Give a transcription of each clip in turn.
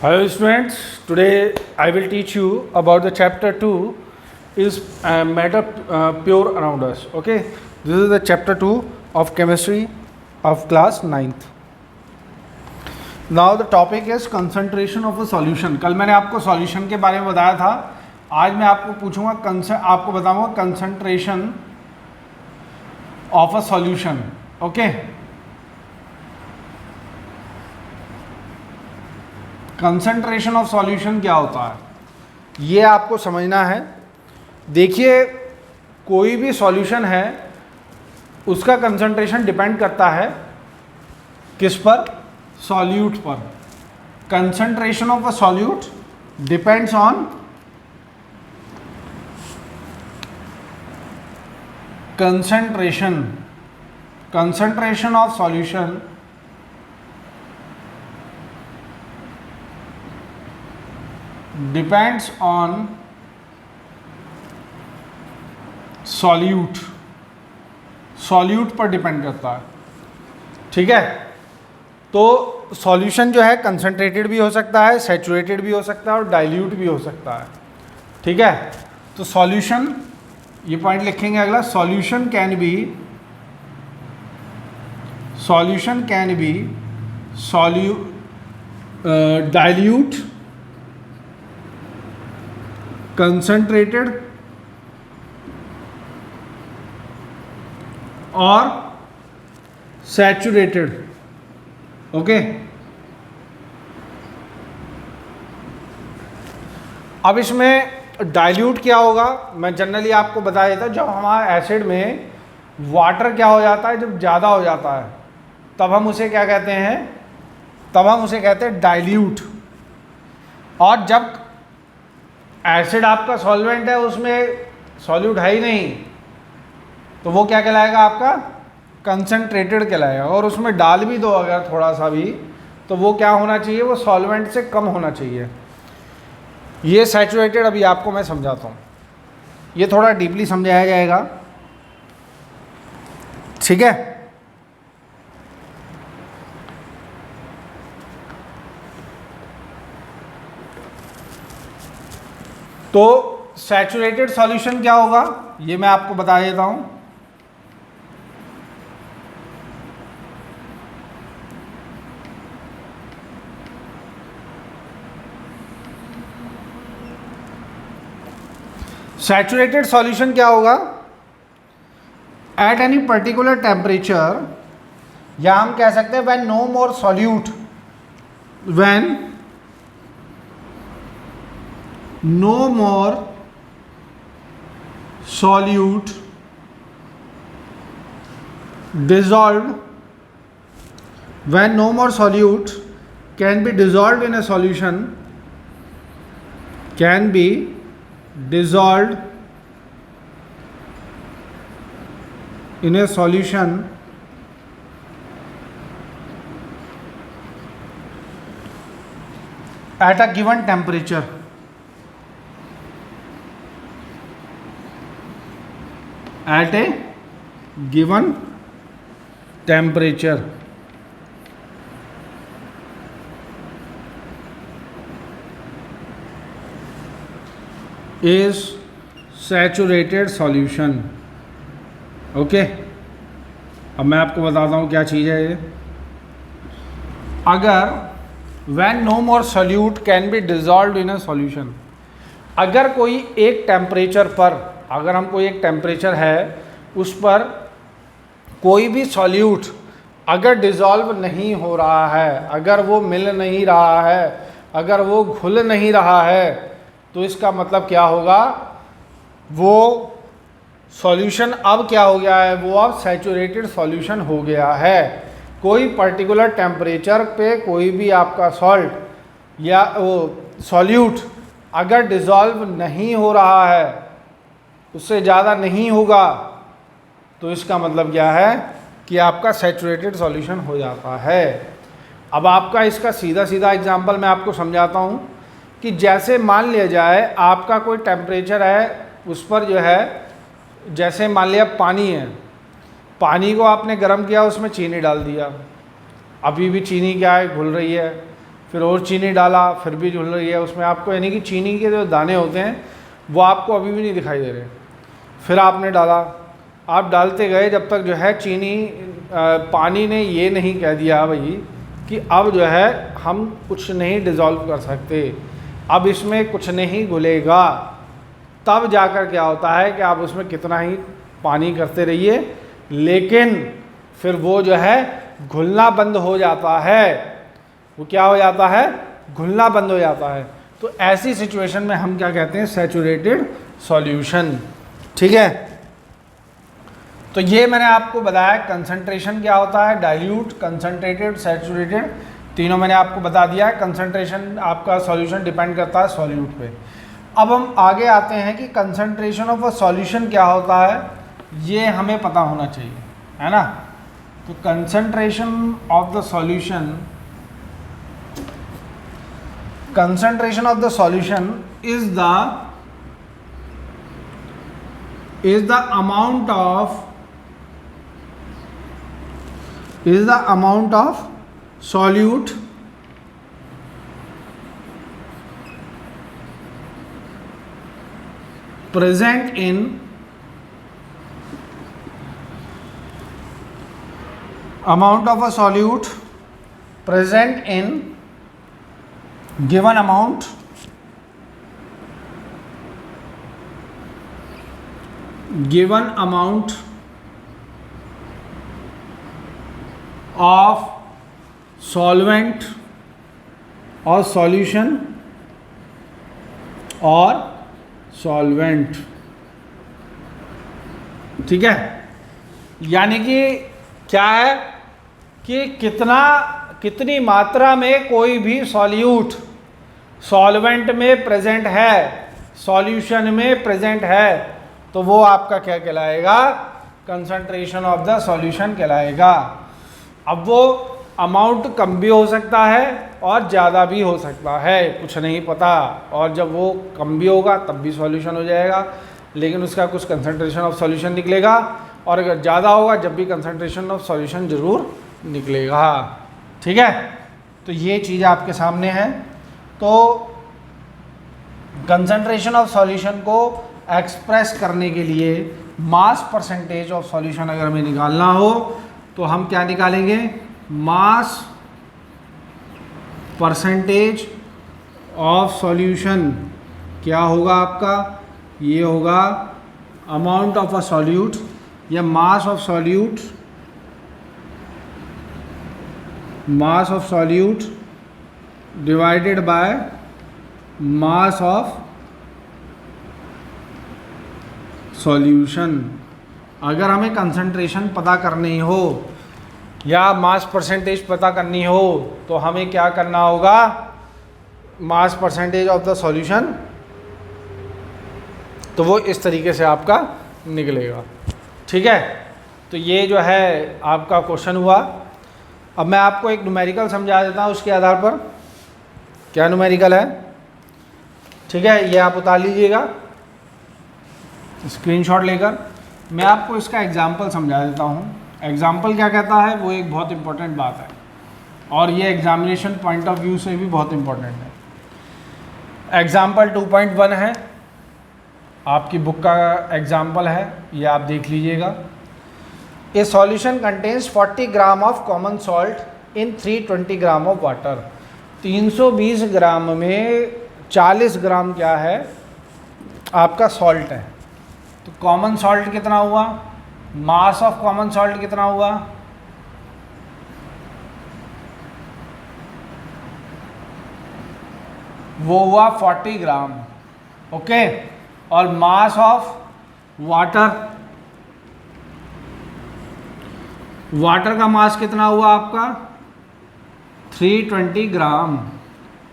Hello students, today I will teach you about the chapter 2 is matter pure around us. Okay, this is the chapter 2 of chemistry of class 9th. Now the topic is concentration of a solution. कल मैंने आपको solution के बारे में बताया था, आज मैं आपको पूछूंगा आपको बताऊंगा concentration of a solution. Okay. Concentration of solution क्या होता है ये आपको समझना है। देखिए, कोई भी सॉल्यूशन है उसका कंसंट्रेशन डिपेंड करता है किस पर? सॉल्यूट पर। Concentration of a solute depends on concentration of solution depends on solute पर डिपेंड करता है। ठीक है, तो सॉल्यूशन जो है कंसंट्रेटेड भी हो सकता है, सैचुरेटेड भी हो सकता है और डाइल्यूट भी हो सकता है। ठीक है, तो सॉल्यूशन, ये पॉइंट लिखेंगे अगला, solution can be dilute, concentrated और सैचुरेटेड। ओके, अब इसमें डाइल्यूट क्या होगा मैं जनरली आपको बता देता हूं। जब हमारा एसिड में वाटर क्या हो जाता है, जब ज़्यादा हो जाता है तब हम उसे क्या कहते हैं? तब हम उसे कहते हैं डाइल्यूट। और जब एसिड आपका सॉल्वेंट है, उसमें सॉल्यूट है ही नहीं, तो वो क्या कहलाएगा? आपका कंसंट्रेटेड कहलाएगा। और उसमें डाल भी दो अगर थोड़ा सा भी, तो वो क्या होना चाहिए? वो सॉल्वेंट से कम होना चाहिए। ये सैचुरेटेड अभी आपको मैं समझाता हूँ, ये थोड़ा डीपली समझाया जाएगा। ठीक है, तो सैचुरेटेड सॉल्यूशन क्या होगा ये मैं आपको बता देता हूं। सैचुरेटेड सॉल्यूशन क्या होगा? एट एनी पर्टिकुलर टेम्परेचर, या हम कह सकते हैं when no more solute, when no more solute dissolved, when no more solute can be dissolved in a solution, can be dissolved in a solution at a given temperature, at a given temperature, is saturated solution. Okay, अब मैं आपको बताता हूँ क्या चीज़ है ये। अगर when no more solute can be dissolved in a solution, अगर कोई एक टेम्परेचर पर, अगर हम कोई एक टेम्परेचर है उस पर कोई भी सॉल्यूट अगर डिज़ोल्व नहीं हो रहा है, अगर वो मिल नहीं रहा है, अगर वो घुल नहीं रहा है, तो इसका मतलब क्या होगा? वो सॉल्यूशन अब क्या हो गया है? वो अब सैचुरेटेड सॉल्यूशन हो गया है। कोई पर्टिकुलर टेम्परेचर पे कोई भी आपका सॉल्ट या वो सॉल्यूट अगर डिज़ोल्व नहीं हो रहा है, उससे ज़्यादा नहीं होगा, तो इसका मतलब क्या है कि आपका सैचुरेटेड सॉल्यूशन हो जाता है। अब आपका इसका सीधा सीधा एग्जांपल मैं आपको समझाता हूँ कि जैसे मान लिया जाए आपका कोई टेम्परेचर है, उस पर जो है, जैसे मान लिया पानी है, पानी को आपने गर्म किया, उसमें चीनी डाल दिया, अभी भी चीनी क्या है? घुल रही है। फिर और चीनी डाला, फिर भी झुल रही है उसमें आपको, यानी कि चीनी के जो दाने होते हैं वो आपको अभी भी नहीं दिखाई दे रहे। फिर आपने डाला, आप डालते गए जब तक जो है चीनी पानी ने ये नहीं कह दिया भाई कि अब जो है हम कुछ नहीं डिज़ोल्व कर सकते, अब इसमें कुछ नहीं घुलेगा, तब जाकर क्या होता है कि आप उसमें कितना ही पानी करते रहिए, लेकिन फिर वो जो है घुलना बंद हो जाता है। वो क्या हो जाता है? घुलना बंद हो जाता है। तो ऐसी सिचुएशन में हम क्या कहते हैं? Saturated solution. ठीक है, तो ये मैंने आपको बताया कंसंट्रेशन क्या होता है, डाइल्यूट, कंसंट्रेटेड, सैचुरेटेड, तीनों मैंने आपको बता दिया है। कंसंट्रेशन आपका सॉल्यूशन डिपेंड करता है सॉल्यूट पे। अब हम आगे आते हैं कि कंसंट्रेशन ऑफ अ सॉल्यूशन क्या होता है, ये हमें पता होना चाहिए, है ना। तो concentration of the solution, concentration of the solution is the amount of solute present in given amount of solvent or solution or solvent। ठीक है, यानी कि क्या है कि कितनी मात्रा में कोई भी सॉल्यूट सॉल्वेंट में प्रेजेंट है, सॉल्यूशन में प्रेजेंट है, तो वो आपका क्या कहलाएगा? कंसंट्रेशन ऑफ द सॉल्यूशन कहलाएगा। अब वो अमाउंट कम भी हो सकता है और ज़्यादा भी हो सकता है, कुछ नहीं पता, और जब वो कम भी होगा तब भी सॉल्यूशन हो जाएगा, लेकिन उसका कुछ कंसंट्रेशन ऑफ सॉल्यूशन निकलेगा, और अगर ज़्यादा होगा जब भी कंसंट्रेशन ऑफ सॉल्यूशन ज़रूर निकलेगा। ठीक है, तो ये चीज़ आपके सामने है। तो कंसंट्रेशन ऑफ सॉल्यूशन को एक्सप्रेस करने के लिए मास परसेंटेज ऑफ सॉल्यूशन अगर हमें निकालना हो तो हम क्या निकालेंगे? मास परसेंटेज ऑफ सॉल्यूशन क्या होगा आपका? ये होगा अमाउंट ऑफ अ सॉल्यूट या mass of solute divided by mass of solution. अगर हमें कंसंट्रेशन पता करनी हो या मास परसेंटेज पता करनी हो तो हमें क्या करना होगा? मास परसेंटेज ऑफ द सॉल्यूशन, तो वो इस तरीके से आपका निकलेगा। ठीक है, तो ये जो है आपका क्वेश्चन हुआ। अब मैं आपको एक न्यूमेरिकल समझा देता हूँ उसके आधार पर। क्या न्यूमेरिकल है? ठीक है, ये आप उतार लीजिएगा स्क्रीनशॉट लेकर। मैं आपको इसका एग्जाम्पल समझा देता हूँ। एग्जाम्पल क्या कहता है, वो एक बहुत इंपॉर्टेंट बात है, और ये एग्जामिनेशन पॉइंट ऑफ व्यू से भी बहुत इंपॉर्टेंट है। एग्जाम्पल 2.1 है, आपकी बुक का एग्जाम्पल है, ये आप देख लीजिएगा। ए solution contains 40 gram of common salt in 320 gram of water. 320 ग्राम में 40 ग्राम क्या है? आपका सॉल्ट है। तो कॉमन सॉल्ट कितना हुआ? मास ऑफ कॉमन सॉल्ट कितना हुआ? वो हुआ 40 ग्राम। ओके, और मास ऑफ वाटर का मास कितना हुआ आपका? 320 ग्राम।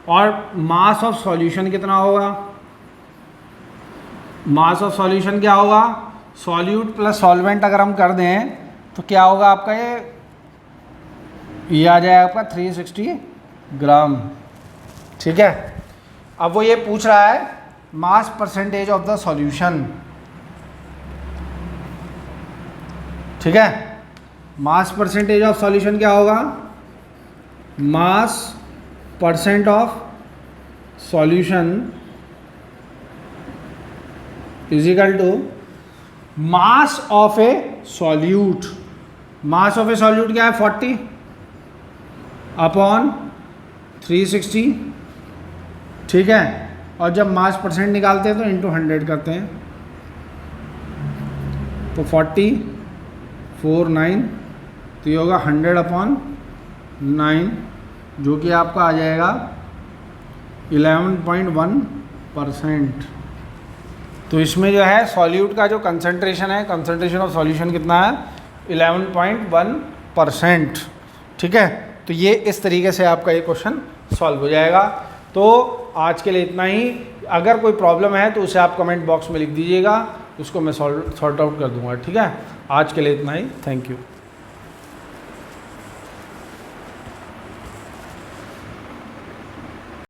और मास ऑफ सॉल्यूशन कितना होगा? मास ऑफ सॉल्यूशन क्या होगा? सॉल्यूट प्लस सॉल्वेंट अगर हम कर दें तो क्या होगा आपका? ये आ जाएगा आपका 360 ग्राम। ठीक है, अब वो ये पूछ रहा है mass percentage of the solution. ठीक है, मास परसेंटेज ऑफ सॉल्यूशन क्या होगा? Mass percent of solution is equal to mass of a solute. Mass of a solute क्या है 40 अपॉन 360, ठीक है। और जब मास परसेंट निकालते हैं तो इंटू 100 करते हैं, तो 40 4 9, तो ये होगा 100 अपॉन 9, जो कि आपका आ जाएगा 11.1%। तो इसमें जो है सॉल्यूट का जो कंसंट्रेशन है, कंसंट्रेशन ऑफ सॉल्यूशन कितना है 11.1%, ठीक है। तो ये इस तरीके से आपका ये क्वेश्चन सॉल्व हो जाएगा। तो आज के लिए इतना ही। अगर कोई प्रॉब्लम है तो उसे आप कमेंट बॉक्स में लिख दीजिएगा, उसको मैं सॉर्ट आउट कर दूंगा, ठीक है। आज के लिए इतना ही, थैंक यू।